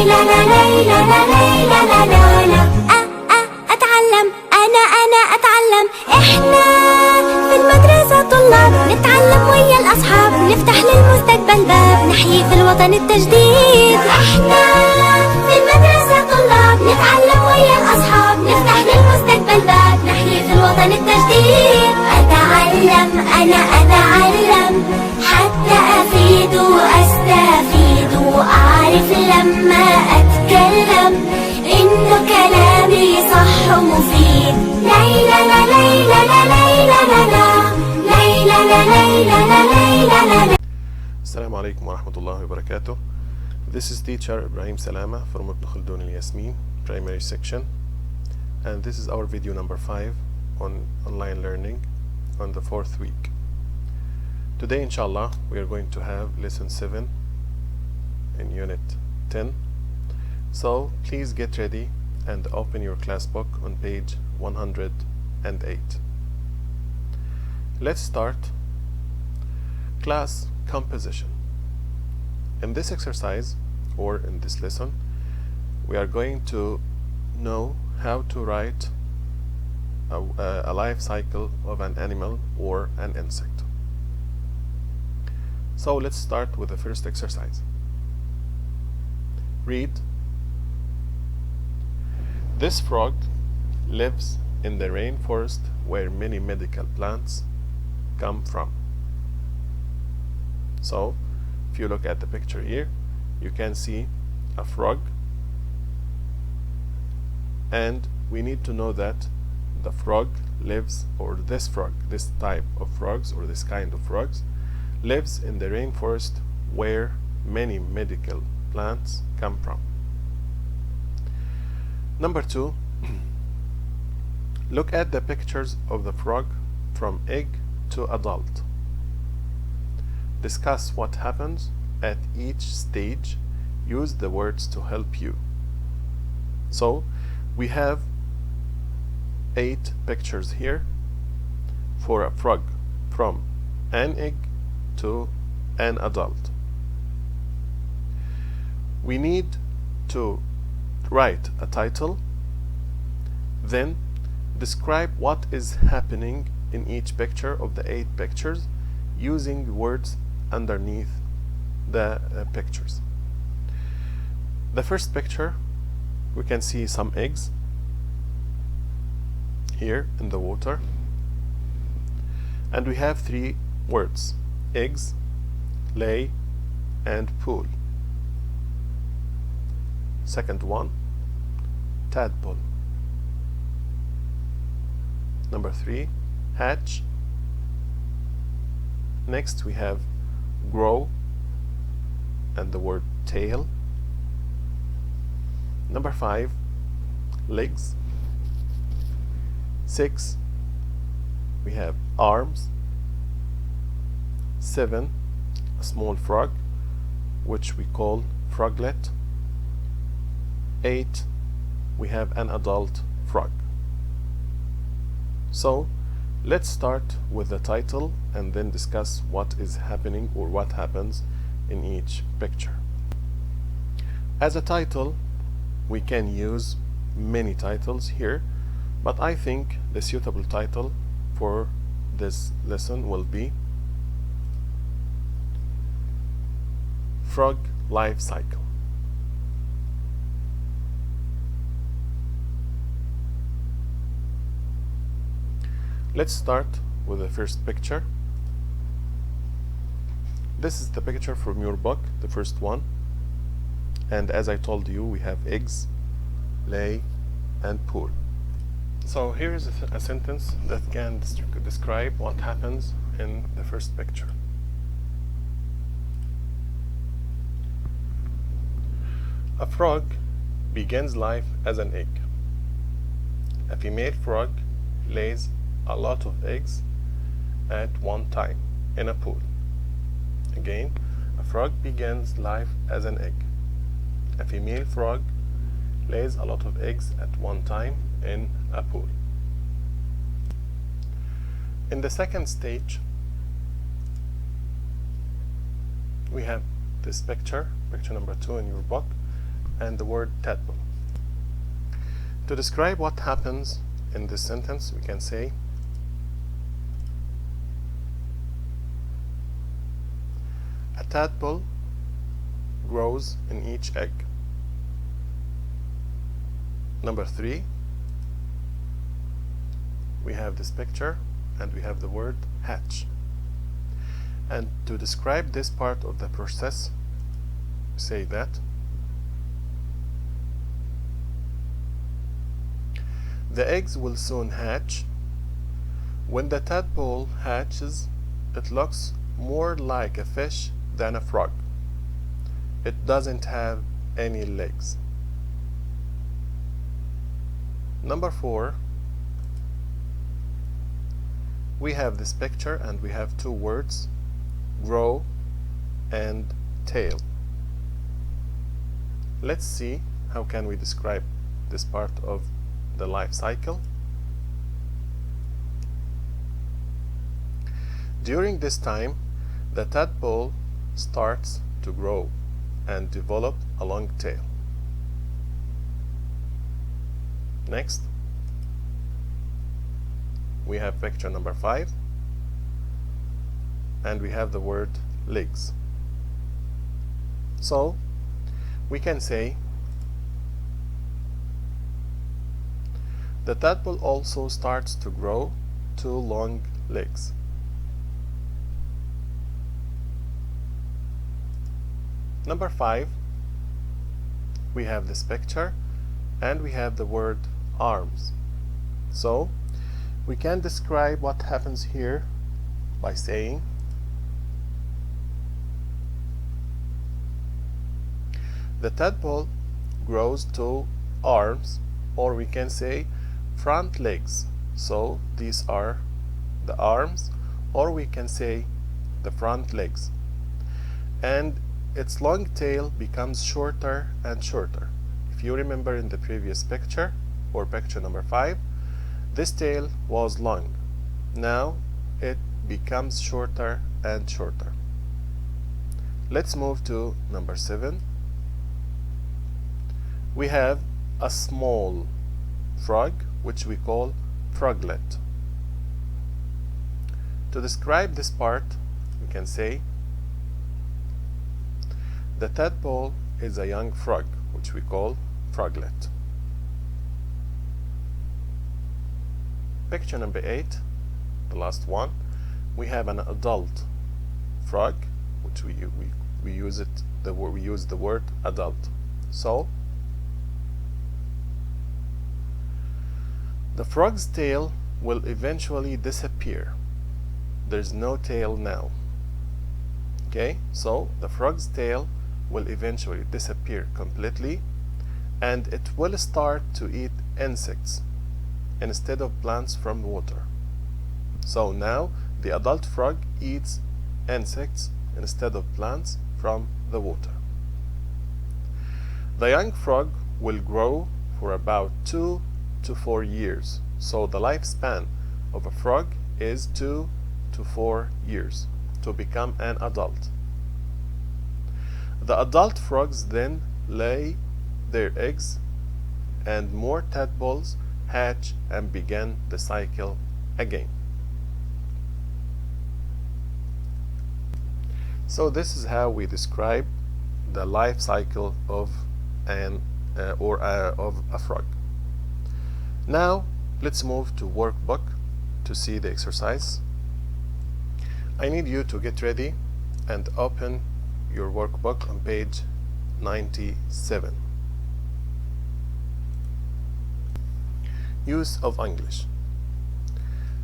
ليلى لا ليلى لا ليلى لا لا لا. أتعلم أنا أتعلم. إحنا في المدرسة طلاب نتعلم ويا الأصحاب، نفتح للمستقبل باب، نحيي في الوطن التجديد. إحنا في المدرسة طلاب نتعلم ويا الأصحاب، نفتح للمستقبل باب، نحيي في الوطن التجديد. أتعلم أنا أتعلم حتى أفيد وأستفيد، وأعرف لما أتكلم إنه كلامي صح ومفيد. ليلى لا ليلى لا ليلى لا لا ليلى لا ليلى لا ليلى لا. السلام عليكم ورحمة الله وبركاته. This is teacher Ibrahim Salama from Ibn Khaldun al-Yasmin primary section, and this is our video number 5 on online learning on the 4th week. Today inshallah we are going to have lesson 7 in unit 10, so please get ready and open your class book on page 108. Let's start class composition. In this exercise or in this lesson we are going to know how to write a life cycle of an animal or an insect. So let's start with the first exercise. Read. This frog lives in the rainforest where many medical plants come from. So if you look at the picture here, you can see a frog, and we need to know that the frog lives, or this frog, this type of frogs or this kind of frogs, lives in the rainforest where many medical plants come from. Number 2, look at the pictures of the frog from egg to adult. Discuss what happens at each stage. Use the words to help you. So we have 8 pictures here for a frog from an egg to an adult. We need to write a title, then describe what is happening in each picture of the 8 pictures using words underneath the pictures. The first picture, we can see some eggs here in the water, and we have 3 words: eggs, lay, and pool. Second one, tadpole. Number 3, hatch. Next we have grow and the word tail. Number 5, legs. 6, we have arms. 7, a small frog which we call froglet. 8, we have an adult frog. So let's start with the title and then discuss what is happening or what happens in each picture. As a title, we can use many titles here, but I think the suitable title for this lesson will be Frog Life Cycle. Let's start with the first picture. This is the picture from your book, the first one, and as I told you, we have eggs, lay, and pool. So here is a sentence that can describe what happens in the first picture. A frog begins life as an egg. A female frog lays a lot of eggs at one time in a pool. Again, a frog begins life as an egg. A female frog lays a lot of eggs at one time in a pool. In the second stage, we have this picture number 2 in your book, and the word tadpole. To describe what happens in this sentence, we can say a tadpole grows in each egg. Number 3, we have this picture and we have the word hatch. And to describe this part of the process, we say that the eggs will soon hatch. When the tadpole hatches, it looks more like a fish than a frog. It doesn't have any legs. Number 4, we have this picture and we have two words, grow and tail. Let's see how can we describe this part of the life cycle. During this time, the tadpole starts to grow and develop a long tail. Next, we have picture number 5, and we have the word legs. So we can say the tadpole also starts to grow two long legs. Number 5, we have this picture and we have the word arms. So we can describe what happens here by saying the tadpole grows two arms, or we can say front legs. So these are the arms, or we can say the front legs. And its long tail becomes shorter and shorter. If you remember in the previous picture, or picture number 5, this tail was long. Now it becomes shorter and shorter. Let's move to number 7. We have a small frog, which we call froglet. To describe this part, we can say the tadpole is a young frog, which we call froglet. Picture number 8, the last one, we have an adult frog, which we use the word adult. So the frog's tail will eventually disappear. There's no tail now. Okay, so the frog's tail will eventually disappear completely, and it will start to eat insects instead of plants from water. So now the adult frog eats insects instead of plants from the water. The young frog will grow for about 2 to 4 years. So the lifespan of a frog is 2 to 4 years to become an adult. The adult frogs then lay their eggs, and more tadpoles hatch and begin the cycle again. So this is how we describe the life cycle of of a frog. Now let's move to workbook to see the exercise. I need you to get ready and open your workbook on page 97. Use of English.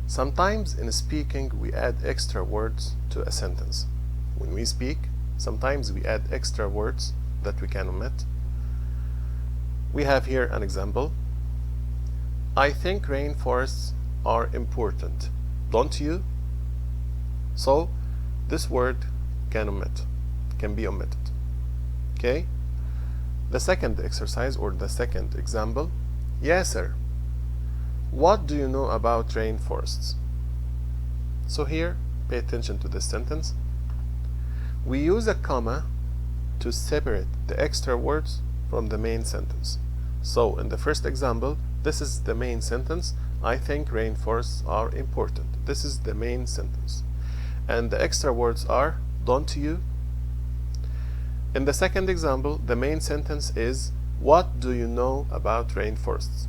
Sometimes in speaking we add extra words to a sentence. When we speak, sometimes we add extra words that we can omit. We have here an example. I think rainforests are important, don't you? So this word can be omitted. Okay? The second exercise, or the second example. Yes, sir. What do you know about rainforests? So here, pay attention to this sentence. We use a comma to separate the extra words from the main sentence. So in the first example, this is the main sentence. I think rainforests are important. This is the main sentence. And the extra words are, don't you? In the second example, the main sentence is, what do you know about rainforests?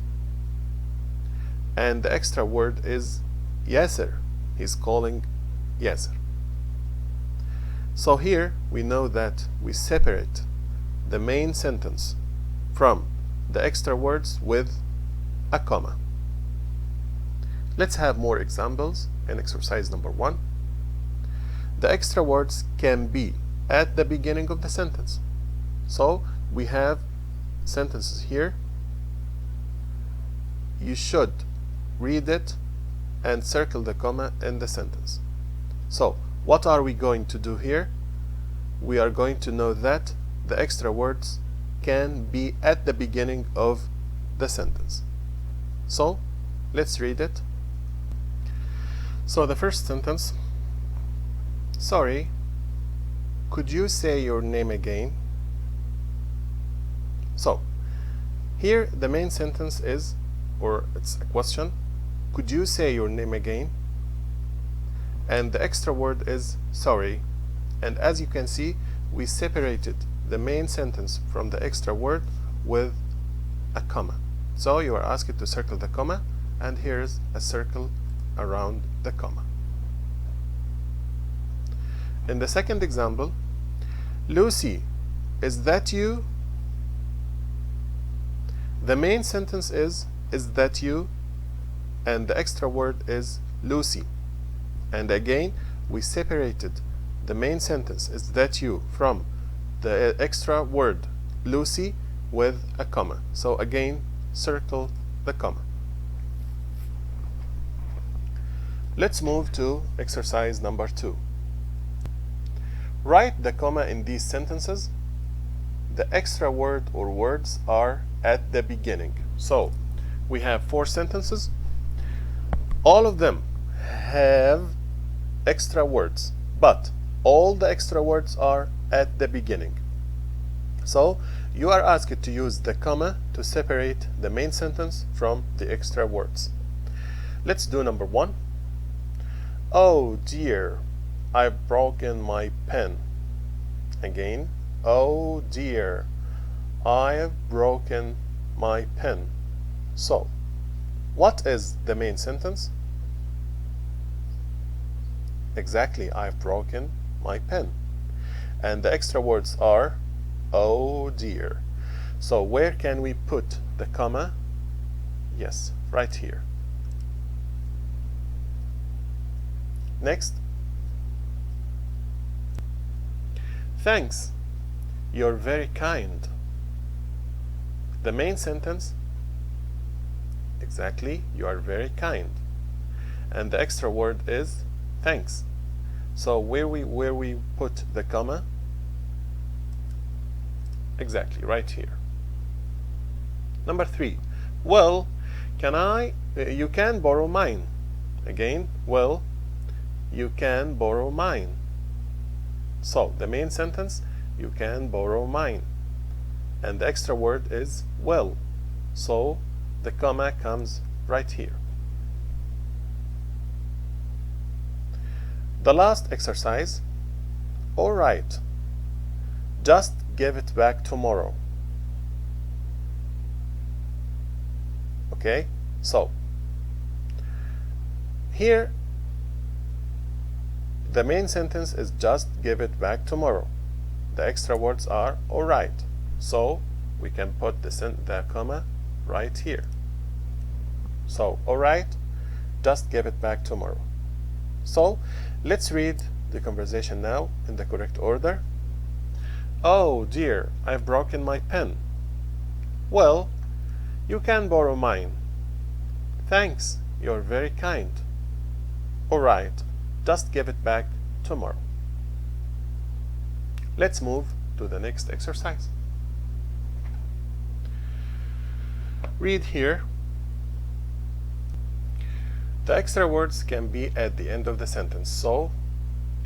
And the extra word is Yasser. He's calling Yasser. So here we know that we separate the main sentence from the extra words with a comma. Let's have more examples in exercise number 1. The extra words can be at the beginning of the sentence. So we have sentences here. You should read it and circle the comma in the sentence. So what are we going to do here? We are going to know that the extra words can be at the beginning of the sentence. So let's read it. So the first sentence, sorry, could you say your name again? So here the main sentence is, or it's a question, could you say your name again? And the extra word is sorry. And as you can see, we separated the main sentence from the extra word with a comma. So you are asked to circle the comma, and here's a circle around the comma. In the second example, Lucy, is that you? The main sentence is that you? And the extra word is Lucy. And again, we separated the main sentence, is that you, from the extra word Lucy with a comma. So again, circle the comma. Let's move to exercise number 2. Write the comma in these sentences. The extra word or words are at the beginning. So we have 4 sentences. All of them have extra words, but all the extra words are at the beginning. So you are asked to use the comma to separate the main sentence from the extra words. Let's do number 1. Oh dear, I've broken my pen. Again, oh dear, I've broken my pen. So, what is the main sentence? Exactly, I've broken my pen. And the extra words are, oh dear. So where can we put the comma? Yes, right here. Next. Thanks, you're very kind. The main sentence, exactly, you are very kind. And the extra word is thanks. So where we put the comma? Exactly, right here. Number 3. Well, you can borrow mine. Again, well, you can borrow mine. So the main sentence, you can borrow mine. And the extra word is well. So the comma comes right here. The last exercise, all right, just give it back tomorrow. Okay, so here the main sentence is just give it back tomorrow. The extra words are all right. So we can put the comma right here. So all right, just give it back tomorrow. So let's read the conversation now in the correct order. Oh dear, I've broken my pen. Well, you can borrow mine. Thanks, you're very kind. All right, just give it back tomorrow. Let's move to the next exercise. Read here. The extra words can be at the end of the sentence. So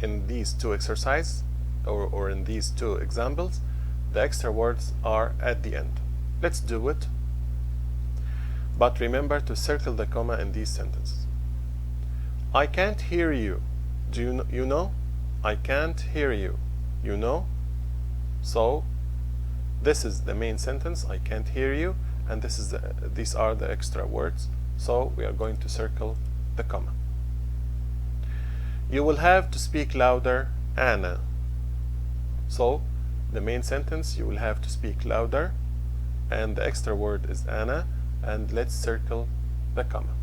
in these 2 exercises, or in these 2 examples, the extra words are at the end. Let's do it. But remember to circle the comma in these sentences. I can't hear you. Do you know? I can't hear you. You know? So this is the main sentence, I can't hear you, and these are the extra words. So we are going to circle the comma. You will have to speak louder, Anna. So the main sentence, you will have to speak louder, and the extra word is Anna, and let's circle the comma.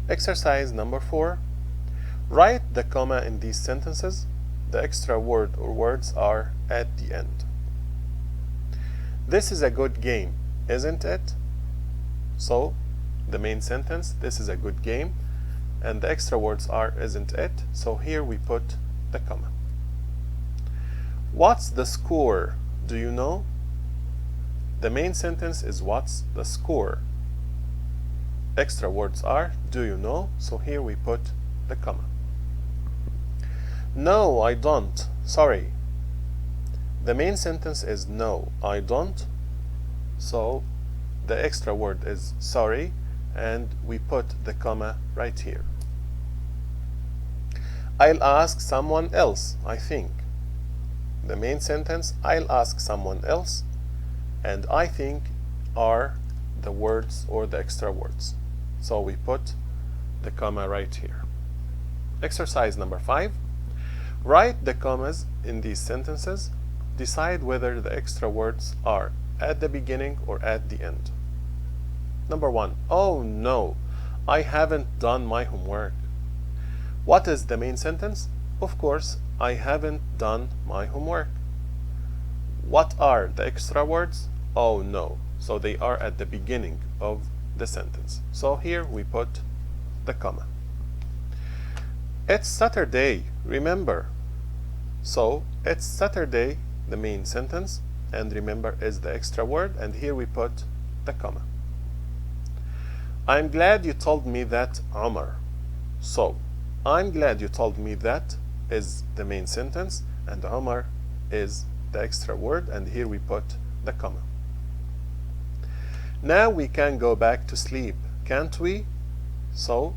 Exercise number 4. Write the comma in these sentences. The extra word or words are at the end. This is a good game, isn't it? So the main sentence, this is a good game, and the extra words are isn't it, so here we put the comma. What's the score? Do you know? The main sentence is what's the score. Extra words are do you know, so here we put the comma. No, I don't. Sorry. The main sentence is no, I don't, so the extra word is sorry, and we put the comma right here. I'll ask someone else, I think. The main sentence, I'll ask someone else, and I think are the words or the extra words. So we put the comma right here. Exercise number 5. Write the commas in these sentences. Decide whether the extra words are at the beginning or at the end. Number 1. Oh no, I haven't done my homework. What is the main sentence? Of course, I haven't done my homework. What are the extra words? Oh no. So they are at the beginning of the sentence. So here we put the comma. It's Saturday, remember. So it's Saturday, the main sentence, and remember is the extra word, and here we put the comma. I'm glad you told me that, Omar. So I'm glad you told me that is the main sentence, and Omar is the extra word, and here we put the comma. Now we can go back to sleep, can't we? So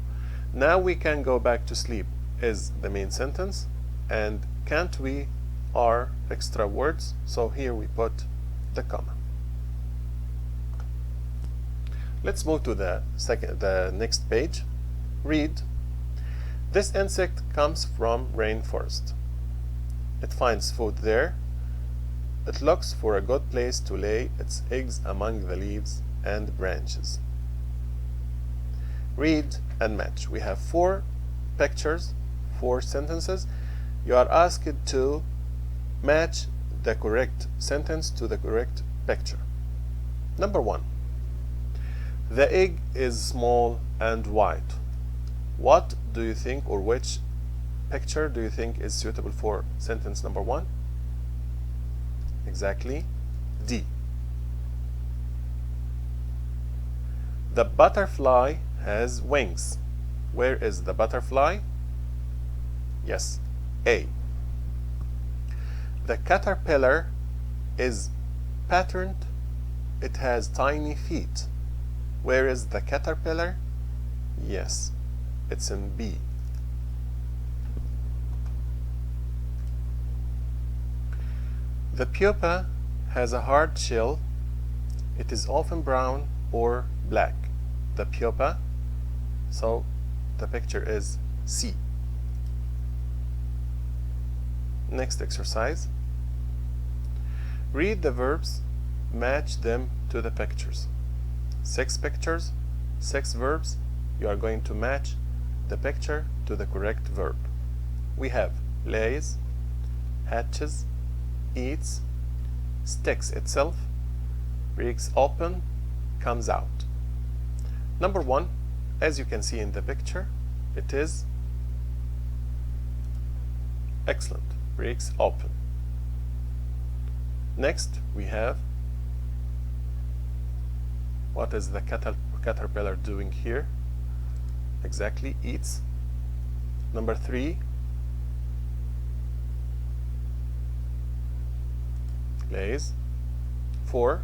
now we can go back to sleep is the main sentence, and can't we are extra words, so here we put the comma. Let's move to the next page. Read. This insect comes from rainforest. It finds food there. It looks for a good place to lay its eggs among the leaves and branches. Read and match. We have 4 pictures, 4 sentences. You are asked to match the correct sentence to the correct picture. Number 1. The egg is small and white. What do you think, or which picture do you think is suitable for sentence number 1? Exactly, D. The butterfly has wings. Where is the butterfly? Yes, A. The caterpillar is patterned. It has tiny feet. Where is the caterpillar? Yes, it's in B. The pupa has a hard shell. It is often brown or black. The pupa, so the picture is C. Next exercise. Read the verbs, match them to the pictures. 6 pictures, 6 verbs. You are going to match the picture to the correct verb. We have lays, hatches, eats, sticks itself, breaks open, comes out. Number 1, as you can see in the picture, it is excellent, breaks open. Next, we have what is the caterpillar doing here? Exactly, eats. Number 3, plays. 4,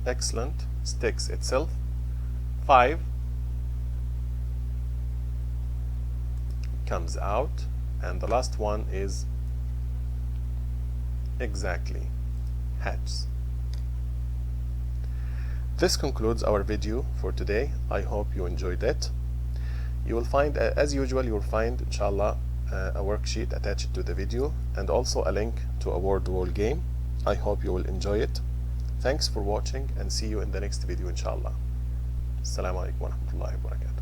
excellent, sticks itself. 5, comes out. And the last one is exactly, hatches. This concludes our video for today. I hope you enjoyed it. You will find, as usual, you will find, inshallah, a worksheet attached to the video and also a link to a word wall game. I hope you will enjoy it. Thanks for watching and see you in the next video, inshallah. Assalamu alaikum wa rahmatullahi wa barakatuh.